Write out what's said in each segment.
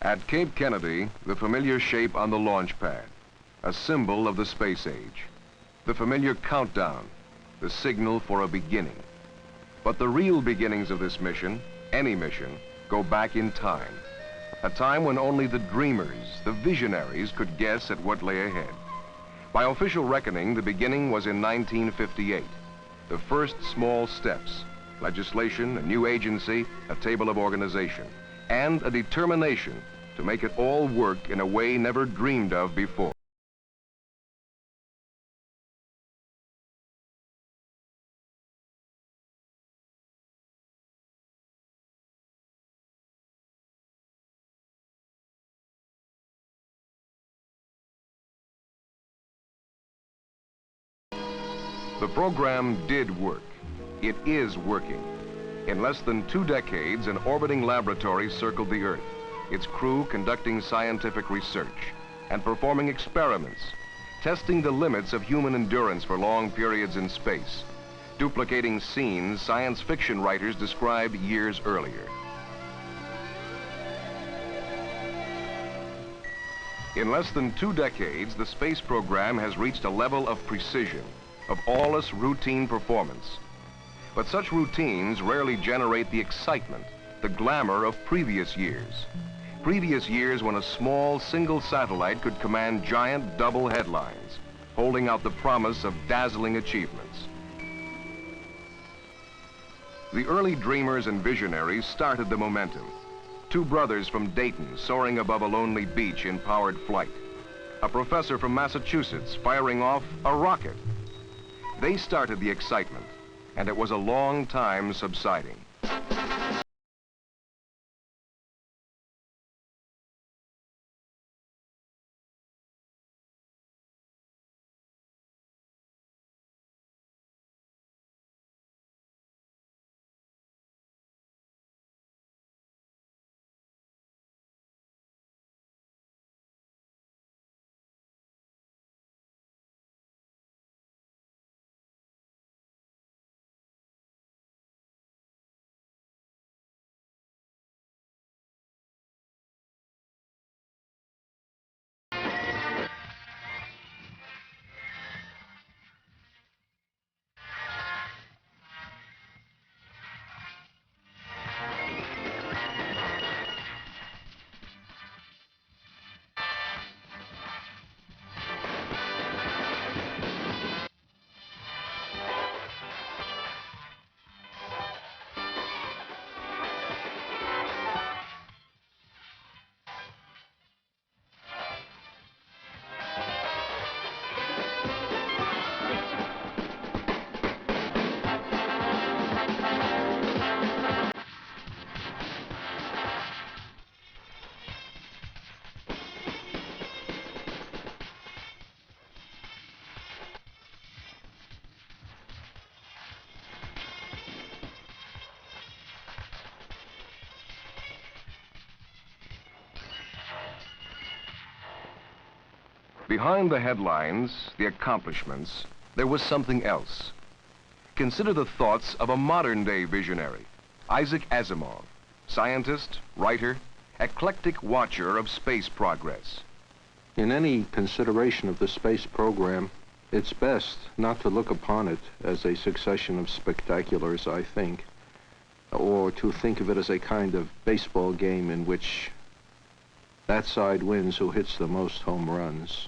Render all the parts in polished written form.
At Cape Kennedy, the familiar shape on the launch pad, a symbol of the space age. The familiar countdown, the signal for a beginning. But the real beginnings of this mission, any mission, go back in time. A time when only the dreamers, the visionaries, could guess at what lay ahead. By official reckoning, the beginning was in 1958. The first small steps, legislation, a new agency, a table of organization, and a determination to make it all work in a way never dreamed of before. The program did work. It is working. In less than 2 decades, an orbiting laboratory circled the Earth, its crew conducting scientific research and performing experiments, testing the limits of human endurance for long periods in space, duplicating scenes science fiction writers described years earlier. In less than 2 decades, the space program has reached a level of precision, of aweless routine performance. But such routines rarely generate the excitement, the glamour of previous years. Previous years when a small single satellite could command giant double headlines, holding out the promise of dazzling achievements. The early dreamers and visionaries started the momentum. 2 brothers from Dayton soaring above a lonely beach in powered flight. A professor from Massachusetts firing off a rocket. They started the excitement, and it was a long time subsiding. Behind the headlines, the accomplishments, there was something else. Consider the thoughts of a modern-day visionary, Isaac Asimov, scientist, writer, eclectic watcher of space progress. In any consideration of the space program, it's best not to look upon it as a succession of spectaculars, I think, or to think of it as a kind of baseball game in which that side wins who hits the most home runs.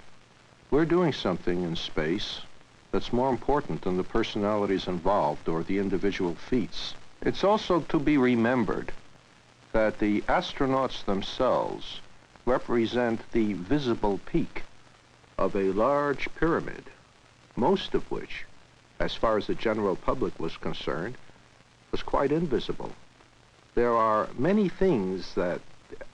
We're doing something in space that's more important than the personalities involved or the individual feats. It's also to be remembered that the astronauts themselves represent the visible peak of a large pyramid, most of which, as far as the general public was concerned, was quite invisible. There are many things that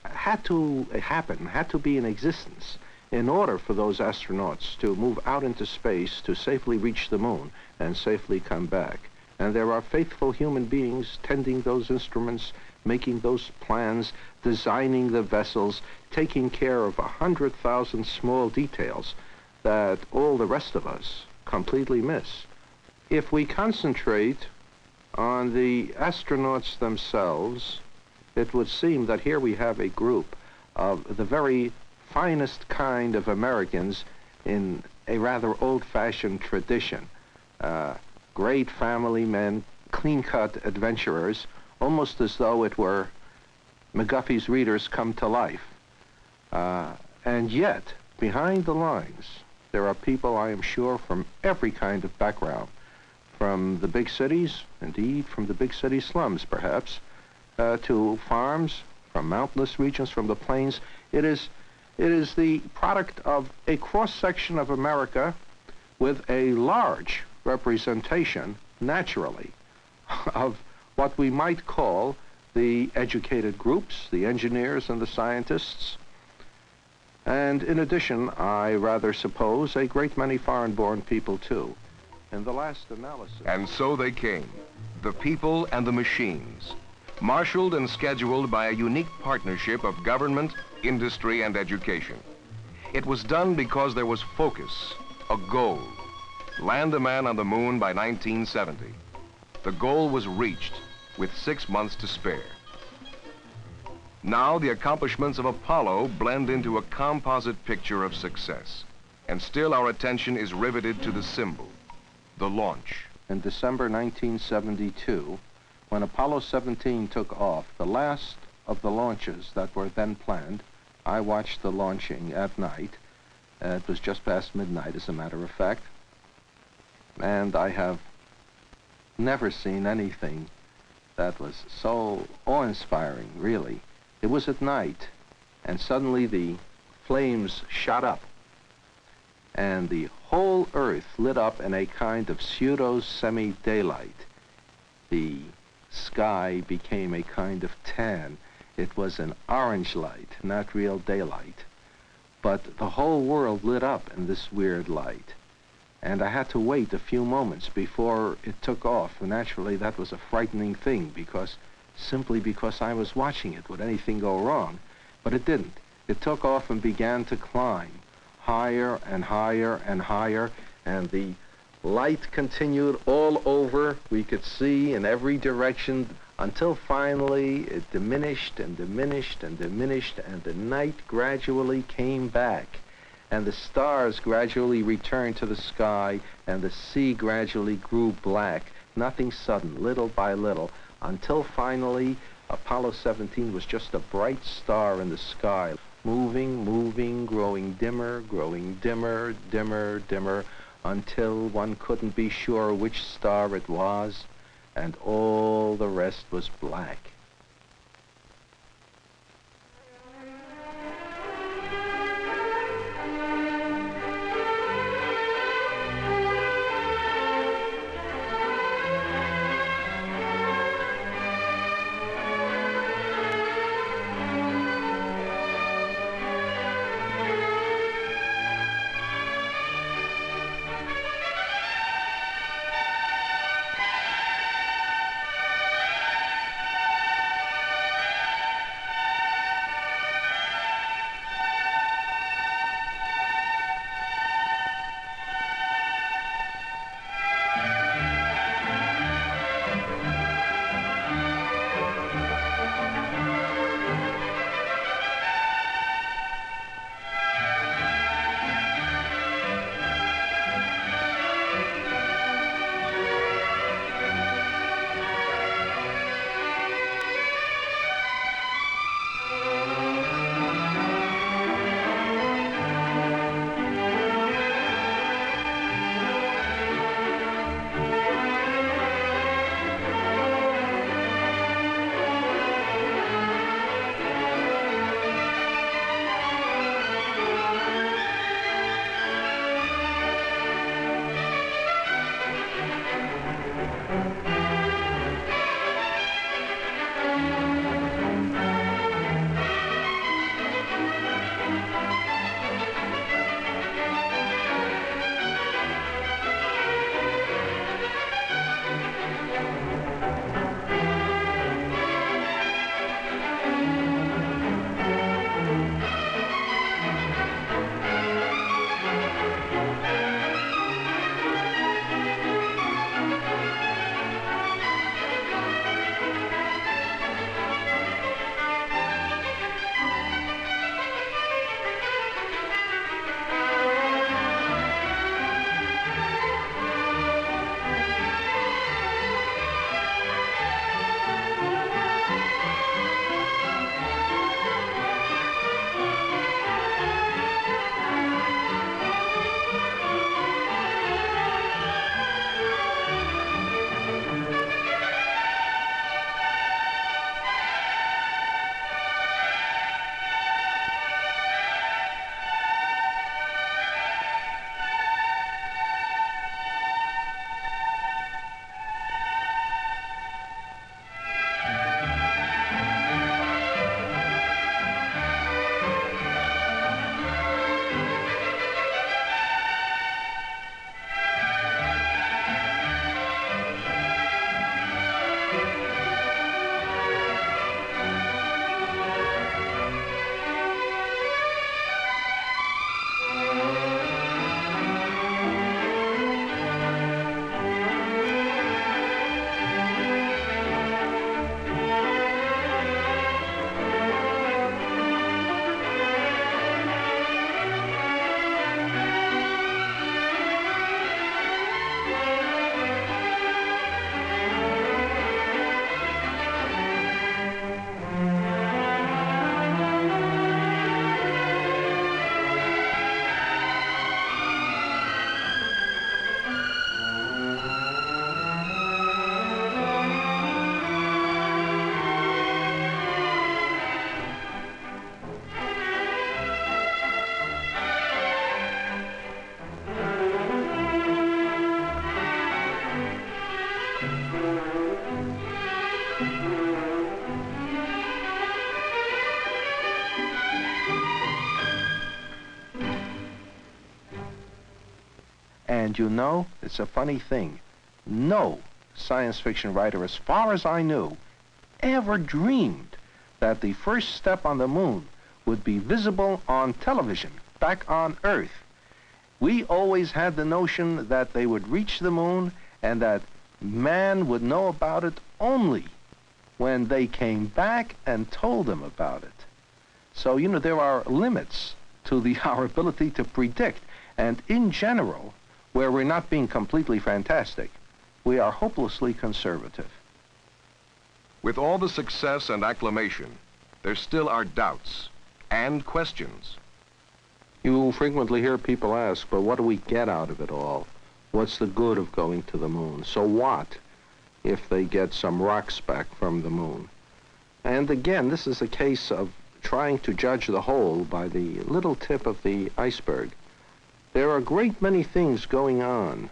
had to happen, had to be in existence in order for those astronauts to move out into space to safely reach the moon and safely come back. And there are faithful human beings tending those instruments, making those plans, designing the vessels, taking care of 100,000 small details that all the rest of us completely miss. If we concentrate on the astronauts themselves, it would seem that here we have a group of the very finest kind of Americans in a rather old-fashioned tradition. Great family men, clean-cut adventurers, almost as though it were McGuffey's Readers Come to Life. And yet, behind the lines, there are people, I am sure, from every kind of background, from the big cities, indeed from the big city slums, perhaps, to farms, from mountainous regions, from the plains. It is the product of a cross-section of America with a large representation, naturally, of what we might call the educated groups, the engineers and the scientists. And in addition, I rather suppose, a great many foreign-born people, too. In the last analysis... And so they came, the people and the machines, marshaled and scheduled by a unique partnership of government, industry, and education. It was done because there was focus, a goal. Land a man on the moon by 1970. The goal was reached with 6 months to spare. Now the accomplishments of Apollo blend into a composite picture of success. And still our attention is riveted to the symbol, the launch. In December 1972, when Apollo 17 took off, the last of the launches that were then planned, I watched the launching at night. It was just past midnight, as a matter of fact. And I have never seen anything that was so awe-inspiring, really. It was at night, and suddenly the flames shot up, and the whole Earth lit up in a kind of pseudo-semi-daylight. The sky became a kind of tan. It was an orange light, not real daylight. But the whole world lit up in this weird light. And I had to wait a few moments before it took off. And naturally, that was a frightening thing, simply because I was watching it. Would anything go wrong? But it didn't. It took off and began to climb higher and higher and higher, and the light continued all over. We could see in every direction until finally it diminished and diminished and diminished, and the night gradually came back, and the stars gradually returned to the sky, and the sea gradually grew black. Nothing sudden, little by little, until finally Apollo 17 was just a bright star in the sky, moving, moving, growing dimmer, dimmer, dimmer, until one couldn't be sure which star it was, and all the rest was black. And you know, it's a funny thing. No science fiction writer, as far as I knew, ever dreamed that the first step on the moon would be visible on television back on Earth. We always had the notion that they would reach the moon and that man would know about it only when they came back and told them about it. So, you know, there are limits to our ability to predict. And in general, where we're not being completely fantastic, we are hopelessly conservative. With all the success and acclamation, there still are doubts and questions. You frequently hear people ask, but what do we get out of it all? What's the good of going to the moon? So what if they get some rocks back from the moon? And again, this is a case of trying to judge the whole by the little tip of the iceberg. There are a great many things going on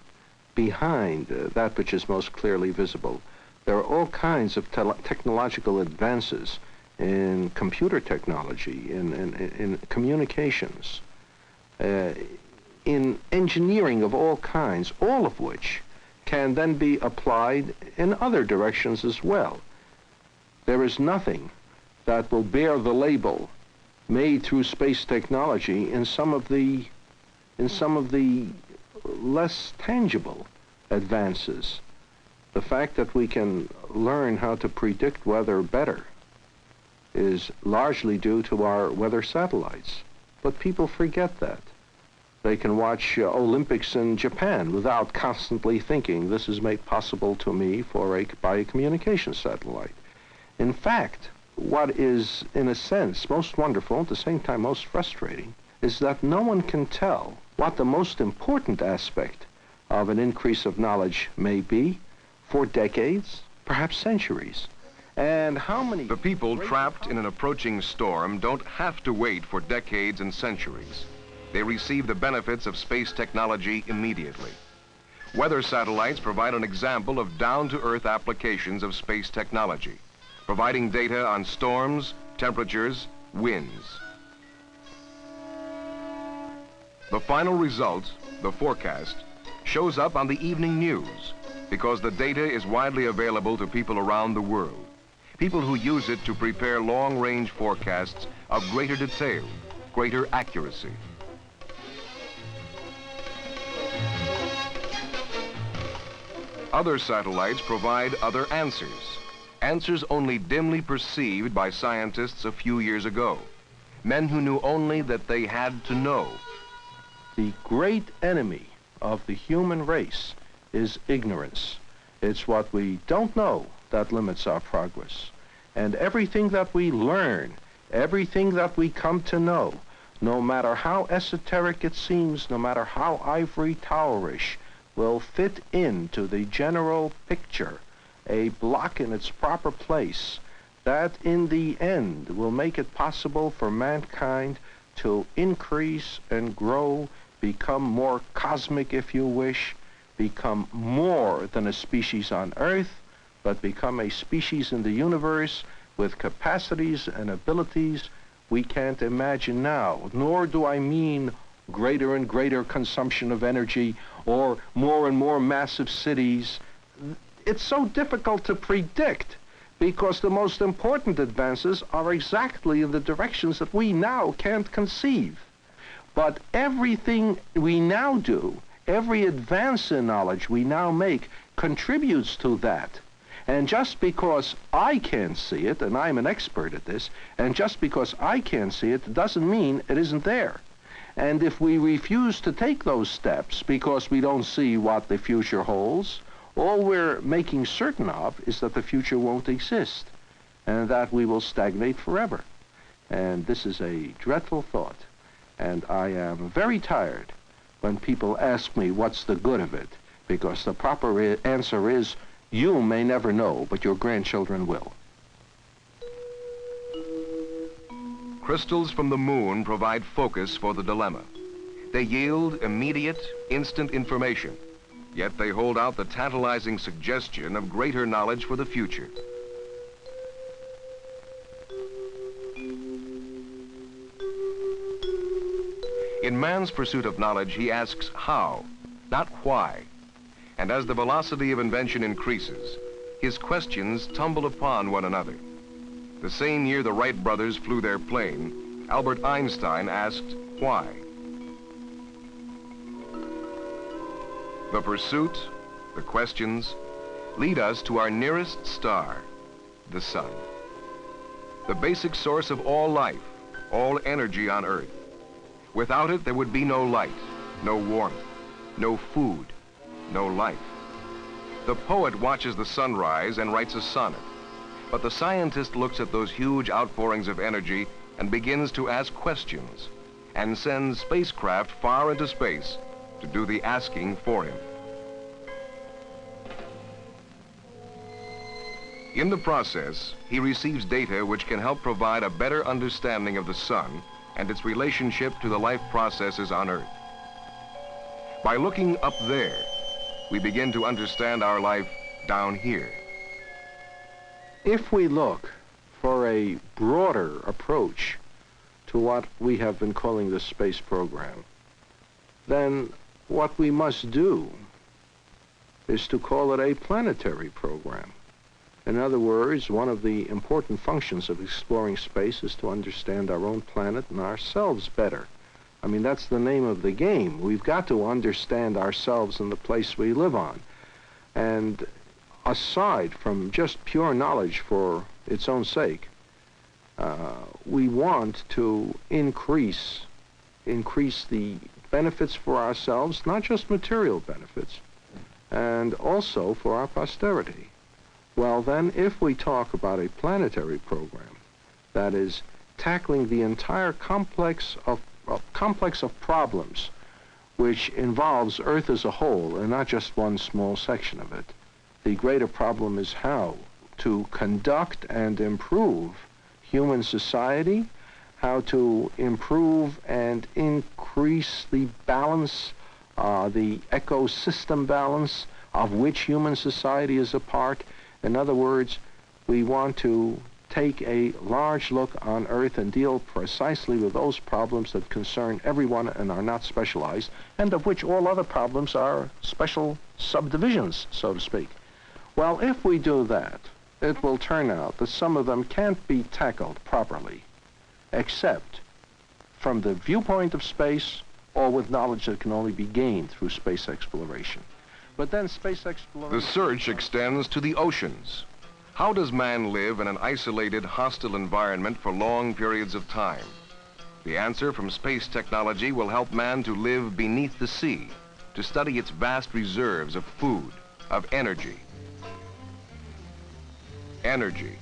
behind that which is most clearly visible. There are all kinds of technological advances in computer technology, in communications, in engineering of all kinds, all of which can then be applied in other directions as well. There is nothing that will bear the label made through space technology in some of the less tangible advances. The fact that we can learn how to predict weather better is largely due to our weather satellites. But people forget that. They can watch Olympics in Japan without constantly thinking this is made possible to me by a communication satellite. In fact, what is, in a sense, most wonderful, at the same time most frustrating, is that no one can tell what the most important aspect of an increase of knowledge may be for decades, perhaps centuries. And how many... The people trapped in an approaching storm don't have to wait for decades and centuries. They receive the benefits of space technology immediately. Weather satellites provide an example of down-to-earth applications of space technology, providing data on storms, temperatures, winds. The final result, the forecast, shows up on the evening news because the data is widely available to people around the world, people who use it to prepare long-range forecasts of greater detail, greater accuracy. Other satellites provide other answers, answers only dimly perceived by scientists a few years ago, men who knew only that they had to know. The great enemy of the human race is ignorance. It's what we don't know that limits our progress. And everything that we learn, everything that we come to know, no matter how esoteric it seems, no matter how ivory towerish, will fit into the general picture, a block in its proper place, that in the end will make it possible for mankind to increase and grow, become more cosmic, if you wish, become more than a species on Earth, but become a species in the universe with capacities and abilities we can't imagine now. Nor do I mean greater and greater consumption of energy or more and more massive cities. It's so difficult to predict because the most important advances are exactly in the directions that we now can't conceive. But everything we now do, every advance in knowledge we now make contributes to that. And just because I can't see it, and I'm an expert at this, and just because I can't see it doesn't mean it isn't there. And if we refuse to take those steps because we don't see what the future holds, all we're making certain of is that the future won't exist and that we will stagnate forever. And this is a dreadful thought. And I am very tired when people ask me what's the good of it, because the proper answer is, you may never know, but your grandchildren will. Crystals from the moon provide focus for the dilemma. They yield immediate, instant information, yet they hold out the tantalizing suggestion of greater knowledge for the future. In man's pursuit of knowledge, he asks how. not why. And as the velocity of invention increases, his questions tumble upon one another. The same year the Wright brothers flew their plane, Albert Einstein asked why. The pursuit, the questions, lead us to our nearest star, the sun. The basic source of all life, all energy on Earth. Without it, there would be no light, no warmth, no food, no life. The poet watches the sunrise and writes a sonnet, but the scientist looks at those huge outpourings of energy and begins to ask questions and sends spacecraft far into space to do the asking for him. In the process, he receives data which can help provide a better understanding of the sun and its relationship to the life processes on Earth. By looking up there, we begin to understand our life down here. If we look for a broader approach to what we have been calling the space program, then what we must do is to call it a planetary program. In other words, one of the important functions of exploring space is to understand our own planet and ourselves better. I mean, that's the name of the game. We've got to understand ourselves and the place we live on. And aside from just pure knowledge for its own sake, we want to increase the benefits for ourselves, not just material benefits, and also for our posterity. Well, then, if we talk about a planetary program, that is tackling the entire complex of problems which involves Earth as a whole and not just one small section of it. The greater problem is how to conduct and improve human society, how to improve and increase the balance, the ecosystem balance of which human society is a part. In other words, we want to take a large look on Earth and deal precisely with those problems that concern everyone and are not specialized, and of which all other problems are special subdivisions, so to speak. Well, if we do that, it will turn out that some of them can't be tackled properly, except from the viewpoint of space or with knowledge that can only be gained through space exploration. But then space exploration... The search extends to the oceans. How does man live in an isolated, hostile environment for long periods of time? The answer from space technology will help man to live beneath the sea, to study its vast reserves of food, of energy. Energy.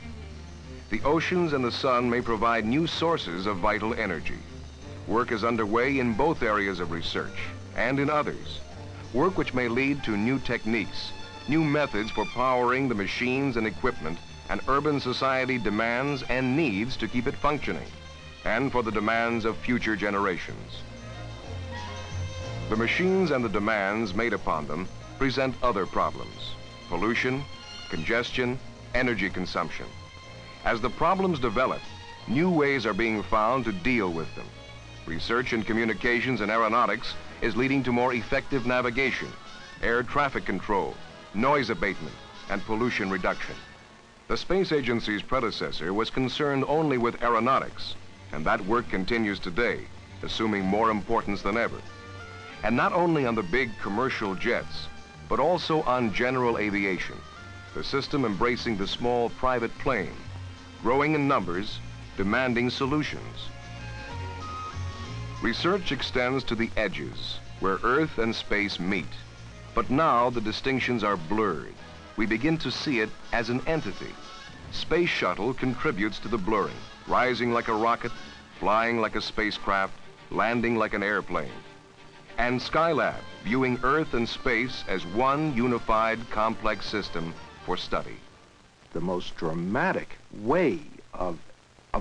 The oceans and the sun may provide new sources of vital energy. Work is underway in both areas of research and in others. Work which may lead to new techniques, new methods for powering the machines and equipment an urban society demands and needs to keep it functioning, and for the demands of future generations. The machines and the demands made upon them present other problems: pollution, congestion, energy consumption. As the problems develop, new ways are being found to deal with them. Research in communications and aeronautics is leading to more effective navigation, air traffic control, noise abatement, and pollution reduction. The space agency's predecessor was concerned only with aeronautics, and that work continues today, assuming more importance than ever. And not only on the big commercial jets, but also on general aviation, the system embracing the small private plane, growing in numbers, demanding solutions. Research extends to the edges, where Earth and space meet. But now the distinctions are blurred. We begin to see it as an entity. Space Shuttle contributes to the blurring, rising like a rocket, flying like a spacecraft, landing like an airplane. And Skylab, viewing Earth and space as one unified, complex system for study. The most dramatic way of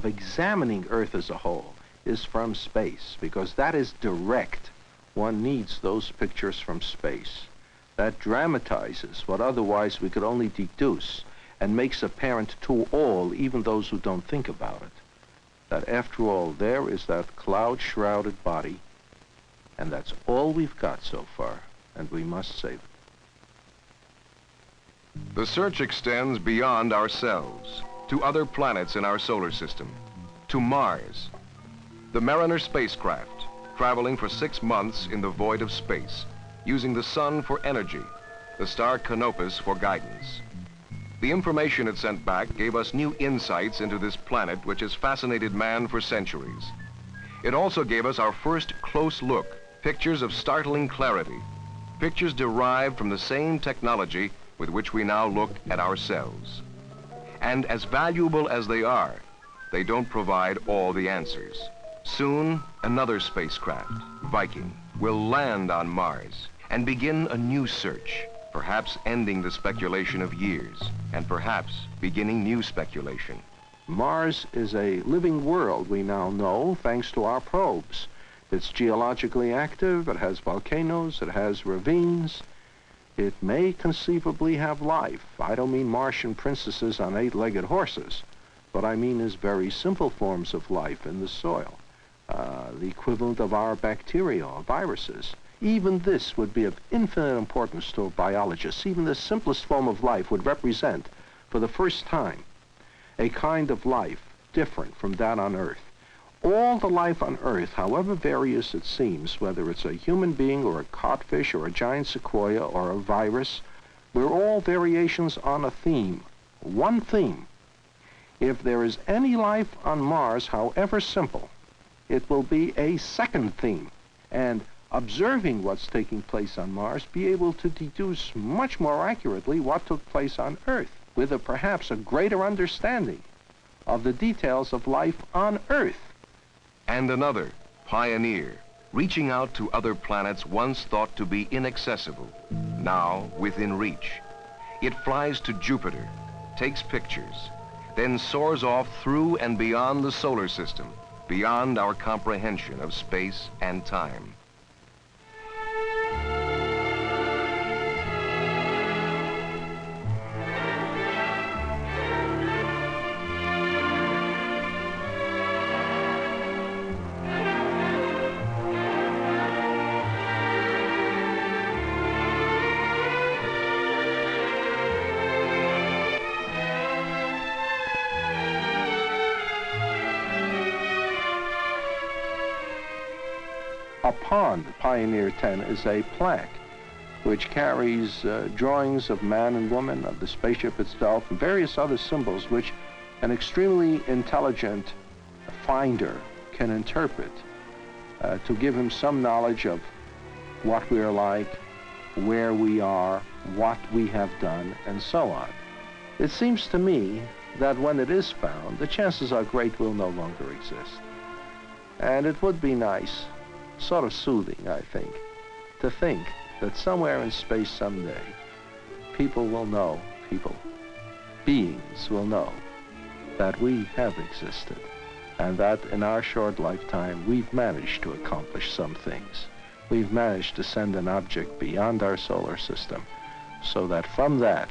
examining Earth as a whole is from space, because that is direct. One needs those pictures from space. That dramatizes what otherwise we could only deduce and makes apparent to all, even those who don't think about it, that after all, there is that cloud-shrouded body, and that's all we've got so far. and we must save it. The search extends beyond ourselves, to other planets in our solar system, to Mars. The Mariner spacecraft, traveling for 6 months in the void of space, using the sun for energy, the star Canopus for guidance. The information it sent back gave us new insights into this planet which has fascinated man for centuries. It also gave us our first close look, pictures of startling clarity, pictures derived from the same technology with which we now look at ourselves. And as valuable as they are, they don't provide all the answers. Soon, another spacecraft, Viking, will land on Mars and begin a new search, perhaps ending the speculation of years, and perhaps beginning new speculation. Mars is a living world, we now know, thanks to our probes. It's geologically active, it has volcanoes, it has ravines. It may conceivably have life. I don't mean Martian princesses on 8-legged horses. What I mean is very simple forms of life in the soil, the equivalent of our bacteria or viruses. Even this would be of infinite importance to biologists. Even the simplest form of life would represent, for the first time, a kind of life different from that on Earth. All the life on Earth, however various it seems, whether it's a human being or a codfish or a giant sequoia or a virus, we're all variations on a theme, one theme. If there is any life on Mars, however simple, it will be a second theme. And observing what's taking place on Mars, be able to deduce much more accurately what took place on Earth, with perhaps a greater understanding of the details of life on Earth. And another, Pioneer, reaching out to other planets once thought to be inaccessible, now within reach. It flies to Jupiter, takes pictures, then soars off through and beyond the solar system, beyond our comprehension of space and time. Upon Pioneer 10 is a plaque which carries drawings of man and woman, of the spaceship itself, and various other symbols which an extremely intelligent finder can interpret to give him some knowledge of what we're like, where we are, what we have done, and so on. It seems to me that when it is found, the chances are great will no longer exist. And it would be nice, sort of soothing, I think, to think that somewhere in space someday, beings will know that we have existed, and that in our short lifetime, we've managed to accomplish some things. We've managed to send an object beyond our solar system, so that from that,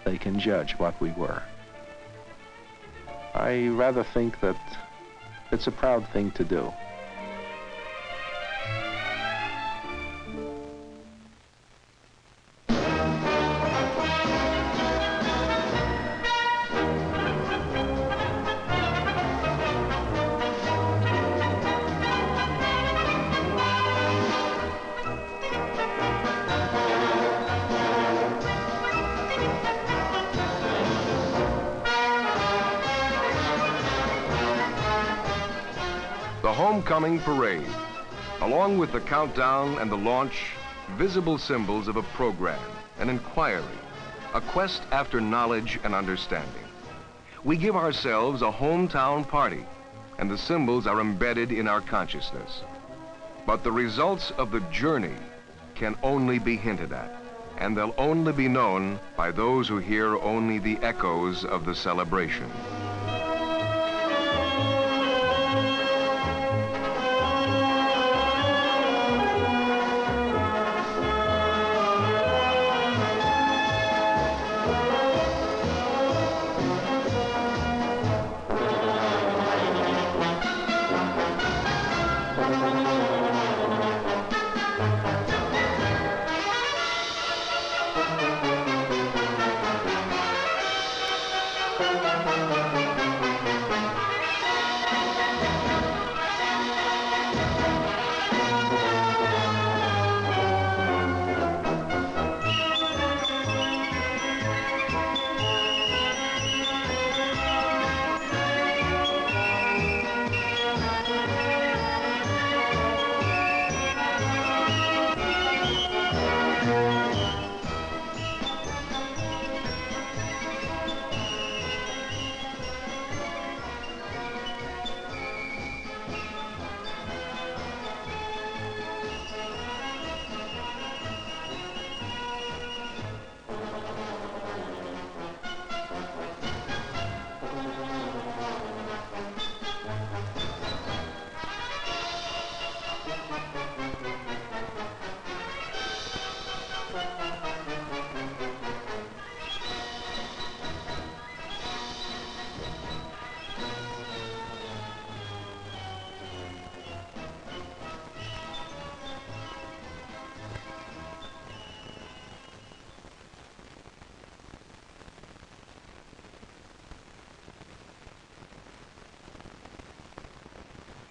they can judge what we were. I rather think that it's a proud thing to do. The homecoming parade, along with the countdown and the launch, visible symbols of a program, an inquiry, a quest after knowledge and understanding. We give ourselves a hometown party, and the symbols are embedded in our consciousness. But the results of the journey can only be hinted at, and they'll only be known by those who hear only the echoes of the celebration.